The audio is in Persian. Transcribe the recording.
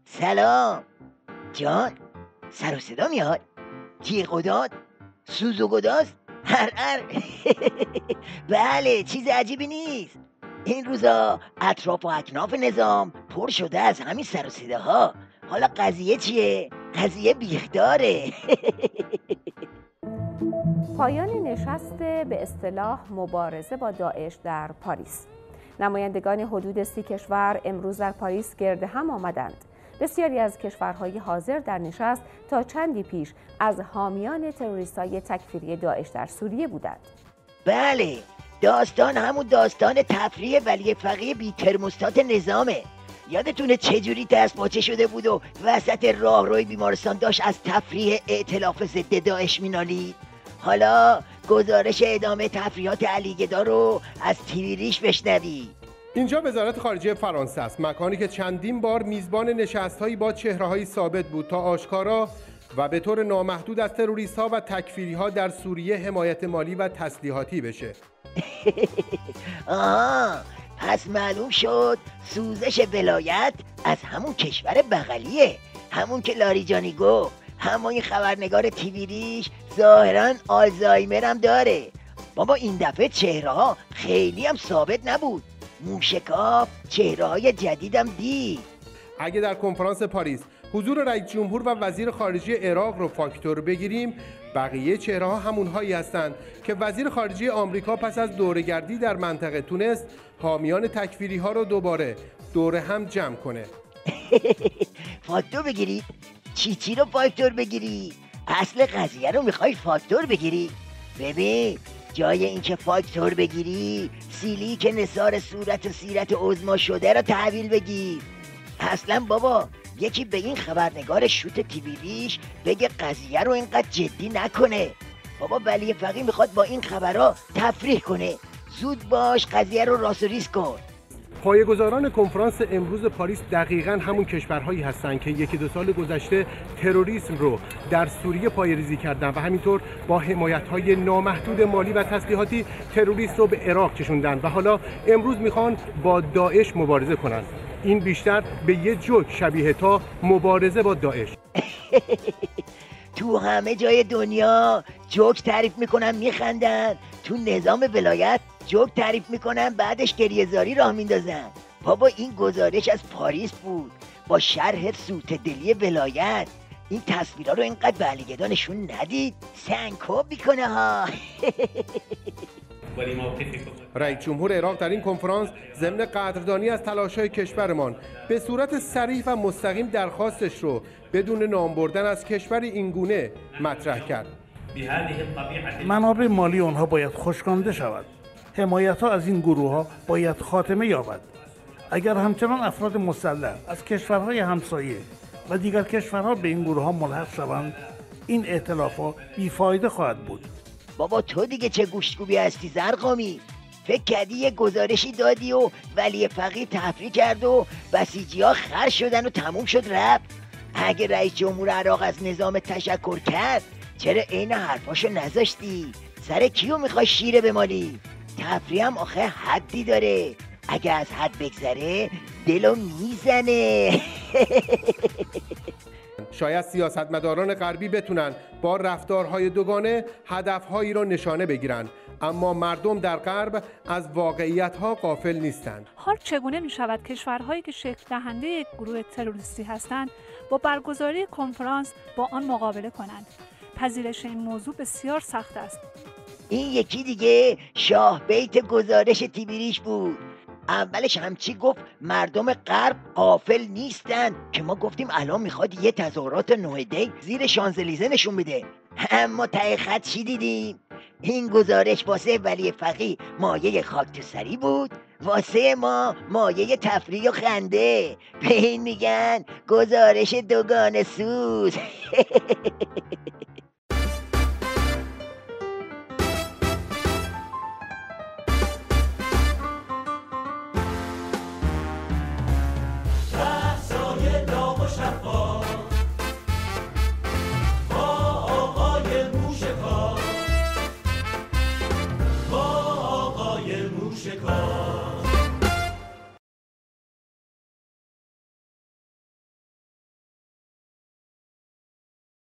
سلام جان، سر و صدا میاد؟ تیغ و داد؟ سوز و گداز؟ هر بله، چیز عجیبی نیست. این روزا اطراف و اکناف نظام پر شده از همین سر و صداها. حالا قضیه چیه؟ قضیه بیخداره. پایان نشست به اصطلاح مبارزه با داعش در پاریس. نمایندگان حدود 30 کشور امروز در پاریس گرد هم آمدند. بسیاری از کشورهای حاضر در نشست تا چندی پیش از حامیان تروریست‌های تکفیری داعش در سوریه بودند. بله، داستان همون داستان تفریح ولی فقیه بی ترموستات نظامه. یادتونه چجوری دست پاچه شده بود و وسط راهروی بیمارستان داشت از تفریح ائتلاف ضد داعش مینالید؟ حالا گزارش ادامه تفریحات علیگدا رو از تیویریش بشنوید. اینجا وزارت خارجه فرانسه است، مکانی که چندین بار میزبان نشست‌هایی با چهره‌های ثابت بود تا آشکارا و به طور نامحدود از تروریست‌ها و تکفیری‌ها در سوریه حمایت مالی و تسلیحاتی بشه. پس معلوم شد سوزش ولایت از همون کشور بغلیه، همون که لاریجانی گفت. همون خبرنگار تیویریش ظاهراً آلزایمر هم داره. بابا این دفعه چهره‌ها خیلی هم ثابت نبود. موشکاف چهره‌های جدیدم دید. اگه در کنفرانس پاریس حضور رئیس جمهور و وزیر خارجه عراق رو فاکتور بگیریم، بقیه چهره‌ها همونهایی هستند که وزیر خارجه آمریکا پس از دوره‌گردی در منطقه تونست حامیان تکفیری‌ها رو دوباره دوره هم جمع کنه. فاکتور بگیری؟ چی رو فاکتور بگیری؟ اصل قضیه رو میخوای فاکتور بگیری؟ ببین، جای اینکه فاکتور بگیری سیلیک نثار صورت و سیرت عظما شده رو تحویل بگیر. اصلا بابا یکی به این خبرنگار شوت تیویریش بگه قضیه رو اینقدر جدی نکنه. بابا ولی فقیه میخواد با این خبرها تفریح کنه. زود باش قضیه رو راست و ریز کن. پایه‌گذاران کنفرانس امروز پاریس دقیقاً همون کشورهایی هستند که 1-2 سال گذشته تروریسم رو در سوریه پایه‌ریزی کردند و همینطور با حمایت‌های نامحدود مالی و تسلیحاتی تروریسم رو به عراق کشوندن و حالا امروز میخوان با داعش مبارزه کنند. این بیشتر به یه جوک شبیه تا مبارزه با داعش. تو همه جای دنیا جوک تعریف میکنن میخندن، تو نظام ولایت جوک تعریف میکنن بعدش گریه‌زاری راه میندازن. بابا این گزارش از پاریس بود با شرح سوته‌دلی ولایت. این تصویرها رو اینقدر به علیگدا نشون ندید، سنگکوب میکنه ها. رئیس جمهور عراق در این کنفرانس ضمن قدردانی از تلاش‌های کشورمان به صورت صریح و مستقیم درخواستش رو بدون نام بردن از کشور اینگونه مطرح کرد. منابع مالی آنها باید خشکانده شود. حمایت‌ها از این گروه‌ها باید خاتمه یابد. اگر همچنان افراد مسلح از کشورهای همسایه و دیگر کشورها به این گروه‌ها ملحق شوند، این ائتلاف‌ها بیفایده خواهد بود. بابا تو دیگه چه گوشتگوبی هستی زرقامی؟ فکر کردی یه گزارشی دادی و ولی فقیه تفریح کرد و بسیجی‌ها خر شدن و تموم شد رفت؟ اگه رئیس جمهور عراق از نظام تشکر کرد چرا عین حرفاشو نذاشتی؟ سر کیو میخوای شیره بمالی؟ تفریح هم آخه حدی داره، اگه از حد بگذره دلو میزنه. شاید سیاستمداران غربی بتونن با رفتارهای دوگانه هدفهایی را نشانه بگیرن، اما مردم در غرب از واقعیت‌ها غافل نیستند. حال چگونه می‌شود کشورهایی که شکل دهنده یک گروه تروریستی هستند با برگزاری کنفرانس با آن مقابله کنند؟ پذیرش این موضوع بسیار سخت است. این یکی دیگه شاه بیت گزارش تیویریش بود. اولش همچی گفت مردم غرب غافل نیستن که ما گفتیم الان میخواد یه تظاهرات نوئدی زیر شانزلیزه نشون بده. اما ته خط چی دیدیم؟ این گزارش واسه ولی فقیه مایه خاک تو سری بود، واسه ما مایه تفریح و خنده. به این میگن گزارش دوگانه سوز. موشکاف